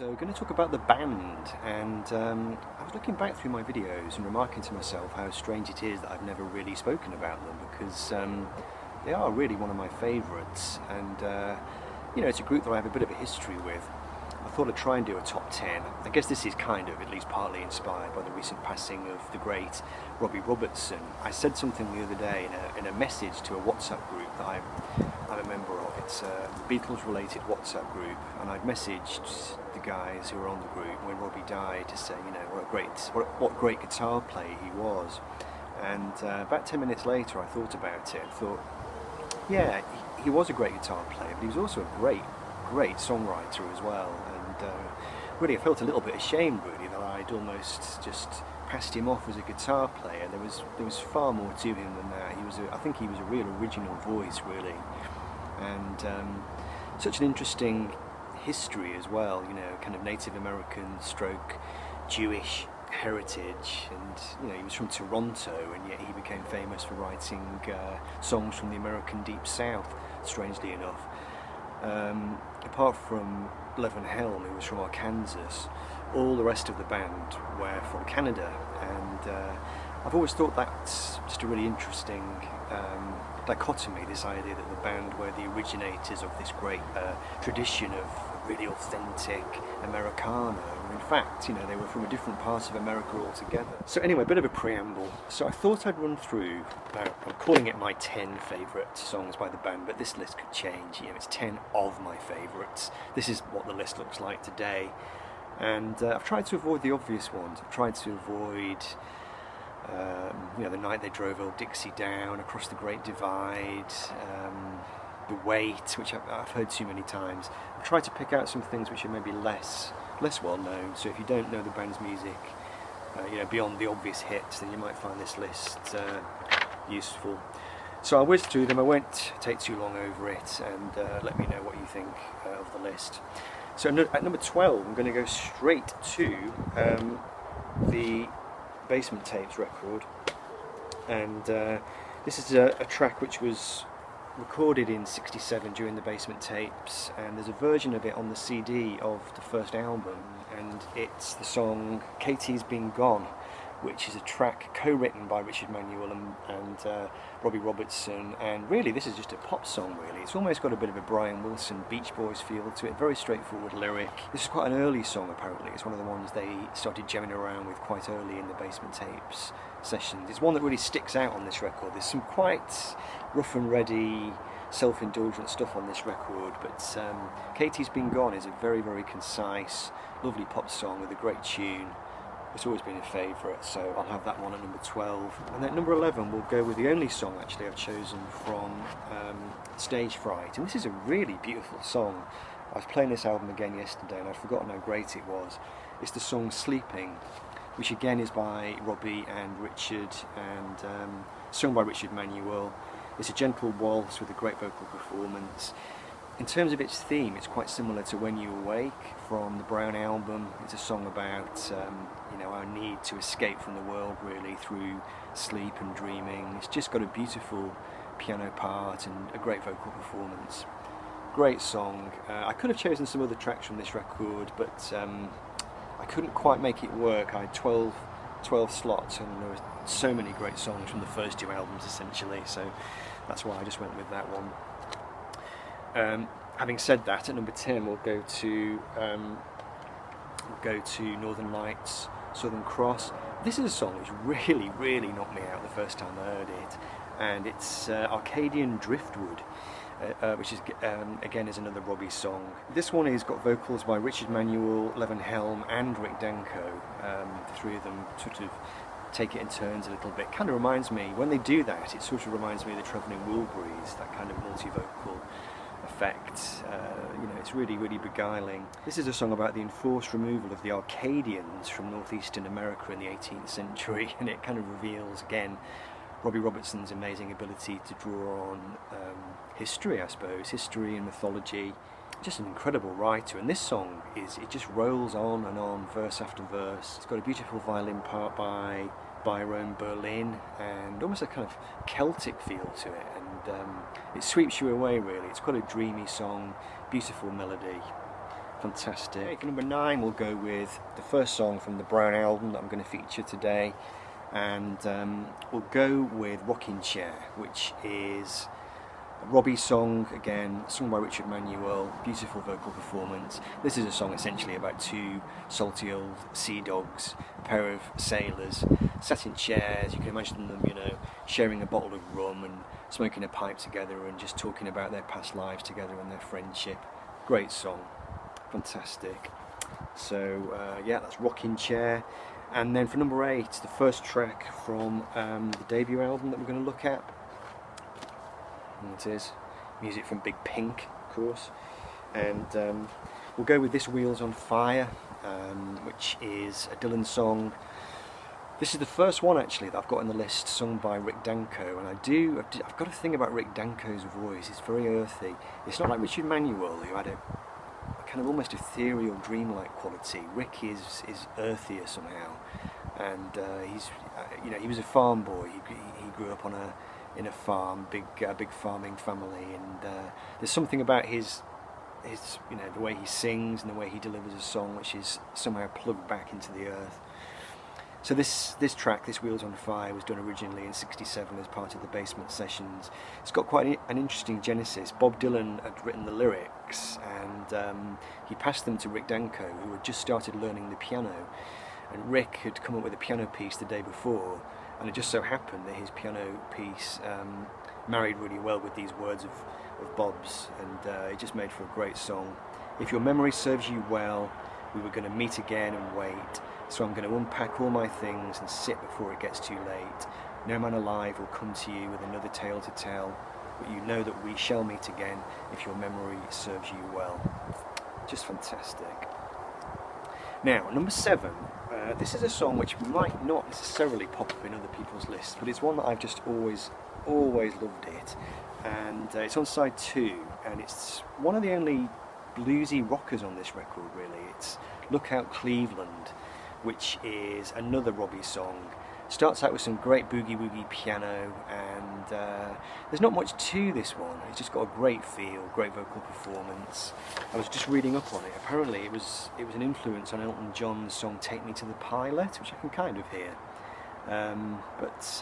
So, going to talk about the band, and I was looking back through my videos and remarking to myself how strange it is that I've never really spoken about them, because they are really one of my favourites, and you know, it's a group that I have a bit of a history with. I thought I'd try and do a top 10. I guess this is kind of, at least partly inspired by the recent passing of the great Robbie Robertson. I said something the other day in a message to a WhatsApp group that I'm a member of. It's a Beatles-related WhatsApp group, and I'd messaged the guys who were on the group when Robbie died to say, you know, what great guitar player he was. And about 10 minutes later, I thought about it and thought, yeah, he was a great guitar player, but he was also a great songwriter as well. And really, I felt a little bit ashamed, really, that I'd almost just passed him off as a guitar player. There was far more to him than that. I think he was a real original voice, really, and such an interesting history as well. You know, kind of Native American stroke Jewish heritage, and you know, he was from Toronto, and yet he became famous for writing songs from the American Deep South, strangely enough. Apart from Levin Helm, who was from Arkansas, all the rest of the band were from Canada, and I've always thought that's just a really interesting dichotomy, this idea that the band were the originators of this great tradition of really authentic Americana. In fact, you know, they were from a different part of America altogether. So anyway, a bit of a preamble. So I thought I'd run through, I'm calling it my 10 favourite songs by the band, but this list could change. You know, it's 10 of my favourites. This is what the list looks like today. And I've tried to avoid the obvious ones. I've tried to avoid, you know, The Night They Drove Old Dixie Down, Across the Great Divide, The Weight, which I've heard too many times. I've tried to pick out some things which are maybe less well known. So if you don't know the band's music, you know, beyond the obvious hits, then you might find this list useful. So I'll whiz through them. I won't take too long over it, and let me know what you think of the list. So at number 12, I'm going to go straight to the Basement Tapes record, and this is a track which was recorded in '67 during the Basement Tapes, and there's a version of it on the CD of the first album, and it's the song Katie's Been Gone, which is a track co-written by Richard Manuel and Robbie Robertson, and really this is just a pop song, really. It's almost got a bit of a Brian Wilson Beach Boys feel to it, very straightforward lyric. This is quite an early song, apparently. It's one of the ones they started jamming around with quite early in the Basement Tapes sessions. It's one that really sticks out on this record. There's some quite rough and ready, self-indulgent stuff on this record, but Katie's Been Gone is a very, very concise, lovely pop song with a great tune. It's always been a favourite, so I'll have that one at number 12. And at number 11 we'll go with the only song actually I've chosen from Stage Fright, and this is a really beautiful song. I was playing this album again yesterday and I'd forgotten how great it was. It's the song Sleeping, which again is by Robbie and Richard, and sung by Richard Manuel. It's a gentle waltz with a great vocal performance. In terms of its theme, it's quite similar to When You Awake from the Brown album. It's a song about you know, our need to escape from the world, really, through sleep and dreaming. It's just got a beautiful piano part and a great vocal performance. Great song. I could have chosen some other tracks from this record, but I couldn't quite make it work. I had 12 slots, and there were so many great songs from the first two albums, essentially, so that's why I just went with that one. Having said that, at number 10 we'll go to Northern Lights, Southern Cross. This is a song which really knocked me out the first time I heard it, and it's Arcadian Driftwood, which is again is another Robbie song. This one has got vocals by Richard Manuel, Levin Helm and Rick Danko. The three of them sort of take it in turns a little bit. Kind of reminds me, when they do that, it sort of reminds me of the Travelling Wilburys, that kind of multi-vocal effect. You know, it's really beguiling. This is a song about the enforced removal of the Arcadians from northeastern America in the 18th century, and it kind of reveals again Robbie Robertson's amazing ability to draw on history, I suppose, history and mythology. Just an incredible writer, and this song it just rolls on and on, verse after verse. It's got a beautiful violin part by Byron Berlin, and almost a kind of Celtic feel to it, and it sweeps you away, really. It's quite a dreamy song, beautiful melody. fantastic. Okay, for number 9 we'll go with the first song from the Brown album that I'm going to feature today, and we'll go with Rocking Chair, which is Robbie's song, again, sung by Richard Manuel, beautiful vocal performance. This is a song essentially about two salty old sea dogs, a pair of sailors, sat in chairs. You can imagine them, you know, sharing a bottle of rum and smoking a pipe together and just talking about their past lives together and their friendship. Great song, fantastic. So yeah, that's Rocking Chair. And then for number 8, the first track from the debut album that we're going to look at. And it is music from Big Pink, of course, and we'll go with This Wheel's on Fire, which is a Dylan song. This is the first one actually that I've got on the list, sung by Rick Danko, and I've got a thing about Rick Danko's voice. It's very earthy. It's not like Richard Manuel, who had a kind of almost ethereal, dreamlike quality. Rick is earthier somehow, and he's you know, he was a farm boy. He grew up in a farm, big farming family, and there's something about his you know, the way he sings and the way he delivers a song which is somehow plugged back into the earth. So this track, This Wheel's on Fire, was done originally in '67 as part of the Basement Sessions. It's got quite an interesting genesis. Bob Dylan had written the lyrics, and he passed them to Rick Danko, who had just started learning the piano, and Rick had come up with a piano piece the day before, and it just so happened that his piano piece married really well with these words of Bob's, and it just made for a great song. If your memory serves you well, we were going to meet again and wait, so I'm going to unpack all my things and sit before it gets too late. No man alive will come to you with another tale to tell, but you know that we shall meet again if your memory serves you well. Just fantastic. Now, number 7. This is a song which might not necessarily pop up in other people's lists, but it's one that I've just always loved it, and it's on side 2, and it's one of the only bluesy rockers on this record really. It's Look Out Cleveland, which is another Robbie song. Starts out with some great boogie woogie piano, and there's not much to this one. It's just got a great feel, great vocal performance. I was just reading up on it. Apparently it was an influence on Elton John's song Take Me to the Pilot, which I can kind of hear. But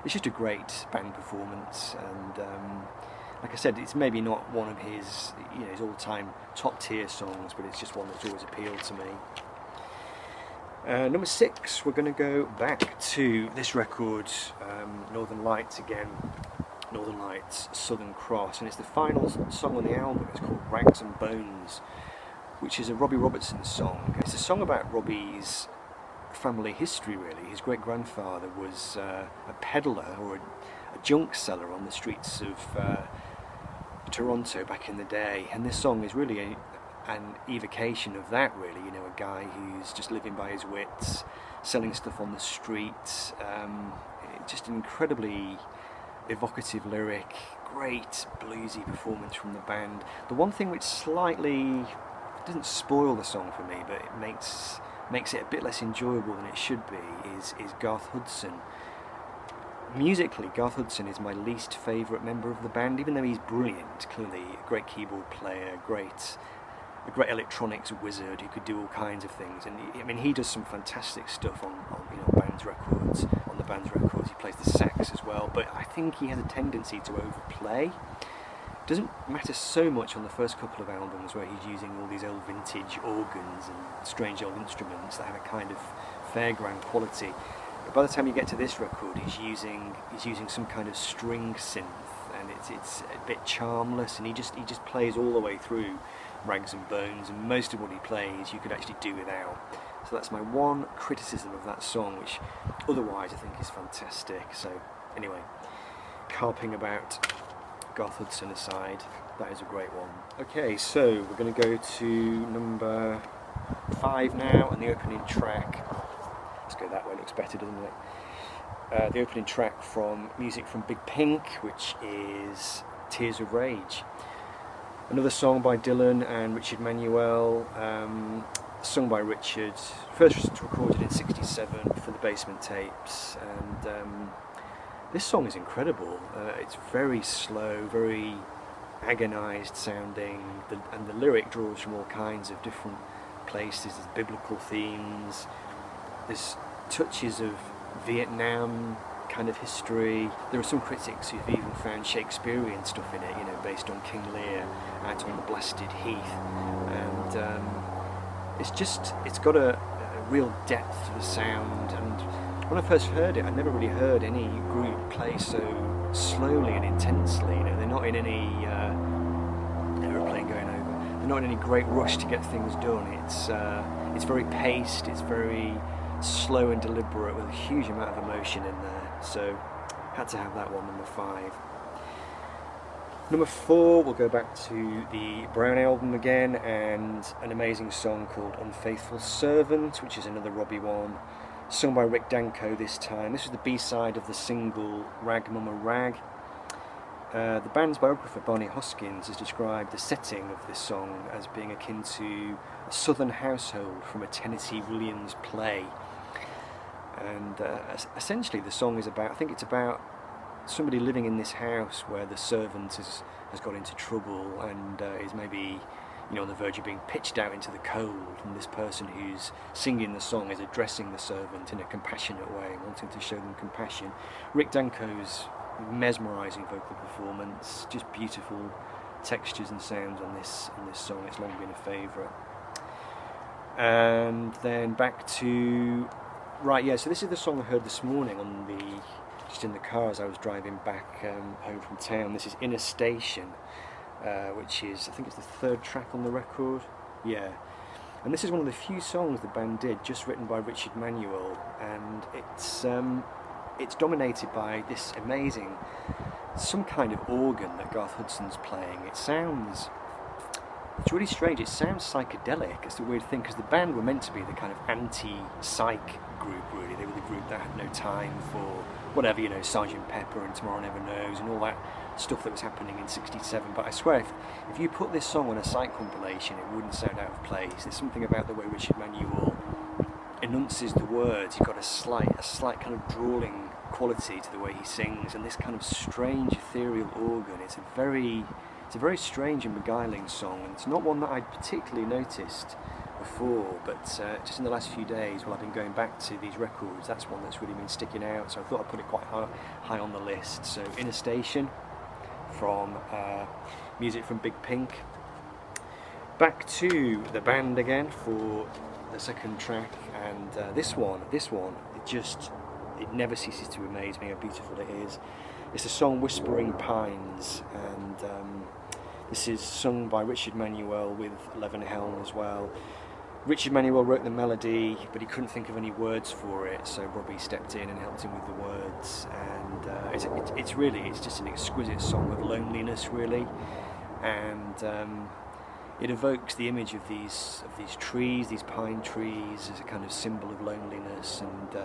it's just a great band performance, and like I said, it's maybe not one of his, you know, his all-time top tier songs, but it's just one that's always appealed to me. Number 6, we're going to go back to this record, Northern Lights again, Northern Lights, Southern Cross, and it's the final song on the album. It's called Rags and Bones, which is a Robbie Robertson song. It's a song about Robbie's family history really. His great-grandfather was a peddler or a junk seller on the streets of Toronto back in the day, and this song is really an evocation of that really, you know, a guy who's just living by his wits, selling stuff on the streets, just an incredibly evocative lyric, great bluesy performance from the band. The one thing which slightly doesn't spoil the song for me, but it makes it a bit less enjoyable than it should be, is Garth Hudson. Musically, Garth Hudson is my least favourite member of the band, even though he's brilliant, clearly a great keyboard player, a great electronics wizard who could do all kinds of things, and I mean he does some fantastic stuff on you know, the band's records. He plays the sax as well, but I think he has a tendency to overplay. It doesn't matter so much on the first couple of albums where he's using all these old vintage organs and strange old instruments that have a kind of fairground quality. But by the time you get to this record, he's using some kind of string synth, and it's a bit charmless, and he just plays all the way through Rags and Bones, and most of what he plays you could actually do without. So that's my one criticism of that song, which otherwise I think is fantastic. So anyway, carping about Garth Hudson aside, that is a great one. Okay, so we're going to go to number 5 now, and the opening track. Let's go that way, it looks better, doesn't it? The opening track from music from Big Pink, which is Tears of Rage. Another song by Dylan and Richard Manuel, sung by Richard, first recorded in '67 for the Basement Tapes, and this song is incredible. It's very slow, very agonised sounding, and the lyric draws from all kinds of different places. There's biblical themes, there's touches of Vietnam kind of history. There are some critics who've even found Shakespearean stuff in it, you know, based on King Lear out on the blasted heath, and it's got a real depth to the sound. And when I first heard it, I never really heard any group play so slowly and intensely. You know, they're not in any aeroplane going over. They're not in any great rush to get things done. It's very paced. It's very slow and deliberate with a huge amount of emotion in there. So had to have that one, number 5. Number 4, we'll go back to the Brown album again, and an amazing song called Unfaithful Servant, which is another Robbie one, sung by Rick Danko this time. This was the B-side of the single Rag Mama Rag. The band's biographer Barney Hoskins has described the setting of this song as being akin to a southern household from a Tennessee Williams play. And essentially the song is about, I think it's about somebody living in this house where the servant has got into trouble and is maybe, you know, on the verge of being pitched out into the cold, and this person who's singing the song is addressing the servant in a compassionate way, wanting to show them compassion. Rick Danko's mesmerising vocal performance, just beautiful textures and sounds on this song. It's long been a favourite. And then back to so this is the song I heard this morning just in the car as I was driving back home from town. This is In a Station, which is, I think it's the 3rd track on the record. Yeah. And this is one of the few songs the band did, just written by Richard Manuel, and it's dominated by this amazing, some kind of organ that Garth Hudson's playing. It's really strange, it sounds psychedelic. It's the weird thing, because the band were meant to be the kind of anti-psych group, really. They were the group that had no time for whatever, you know, Sgt. Pepper and Tomorrow Never Knows and all that stuff that was happening in '67. But I swear, if you put this song on a psych compilation, it wouldn't sound out of place. There's something about the way Richard Manuel enunces the words. You've got a slight kind of drawling quality to the way he sings, and this kind of strange ethereal organ. It's a very strange and beguiling song, and it's not one that I'd particularly noticed before, but just in the last few days, while I've been going back to these records, that's one that's really been sticking out, so I thought I'd put it quite high on the list. So In a Station, from music from Big Pink. Back to the band again for the 2nd track, and this one, it never ceases to amaze me how beautiful it is. It's the song Whispering Pines, and this is sung by Richard Manuel with Levin Helm as well. Richard Manuel wrote the melody, but he couldn't think of any words for it, so Robbie stepped in and helped him with the words. And it's just an exquisite song of loneliness, really, and it evokes the image of these trees, these pine trees, as a kind of symbol of loneliness, and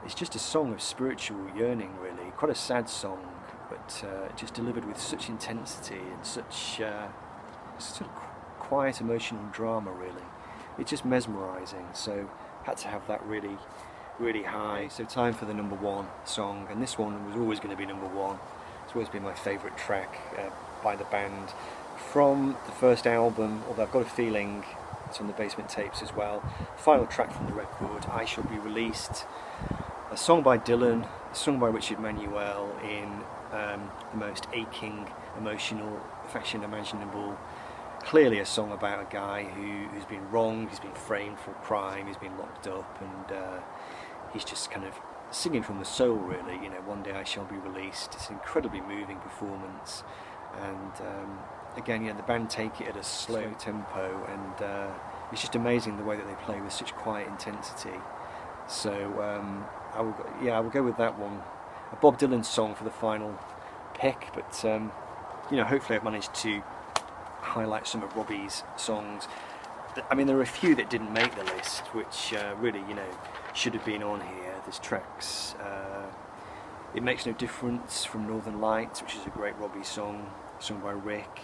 it's just a song of spiritual yearning, really. Quite a sad song, but just delivered with such intensity and such sort of quiet emotional drama, really. It's just mesmerising, so had to have that really, really high. So time for the number 1 song, and this one was always going to be number 1. It's always been my favourite track by the band from the first album, although I've got a feeling it's on the Basement Tapes as well. Final track from the record, I Shall Be Released. A song by Dylan, a song by Richard Manuel in the most aching, emotional fashion imaginable. Clearly a song about a guy who's been wronged, he's been framed for a crime, he's been locked up, and he's just kind of singing from the soul, really. You know, one day I shall be released. It's an incredibly moving performance, and again, the band take it at a slow tempo, and it's just amazing the way that they play with such quiet intensity. So I will go with that one, a Bob Dylan song for the final pick. But hopefully I've managed to highlight some of Robbie's songs. I mean, there are a few that didn't make the list, which really, should have been on here. There's tracks, It Makes No Difference from Northern Lights, which is a great Robbie song, sung by Rick.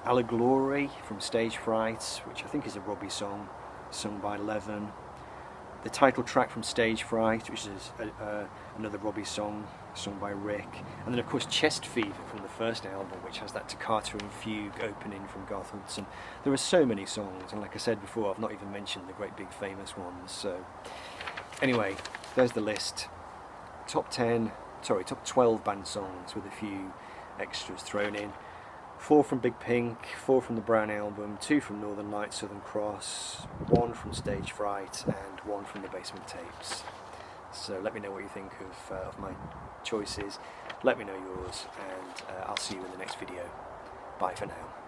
Allegory from Stage Fright, which I think is a Robbie song, sung by Levin. the title track from Stage Fright, which is another Robbie song, sung by Rick, and then of course Chest Fever from the first album, which has that toccata and fugue opening from Garth Hudson. There are so many songs, and like I said before, I've not even mentioned the great big famous ones. So anyway, there's the list. Top 12 band songs with a few extras thrown in. 4 from Big Pink, 4 from the Brown Album, 2 from Northern Lights, Southern Cross, 1 from Stage Fright, and 1 from the Basement Tapes. So let me know what you think of my choices. Let me know yours, and I'll see you in the next video. Bye for now.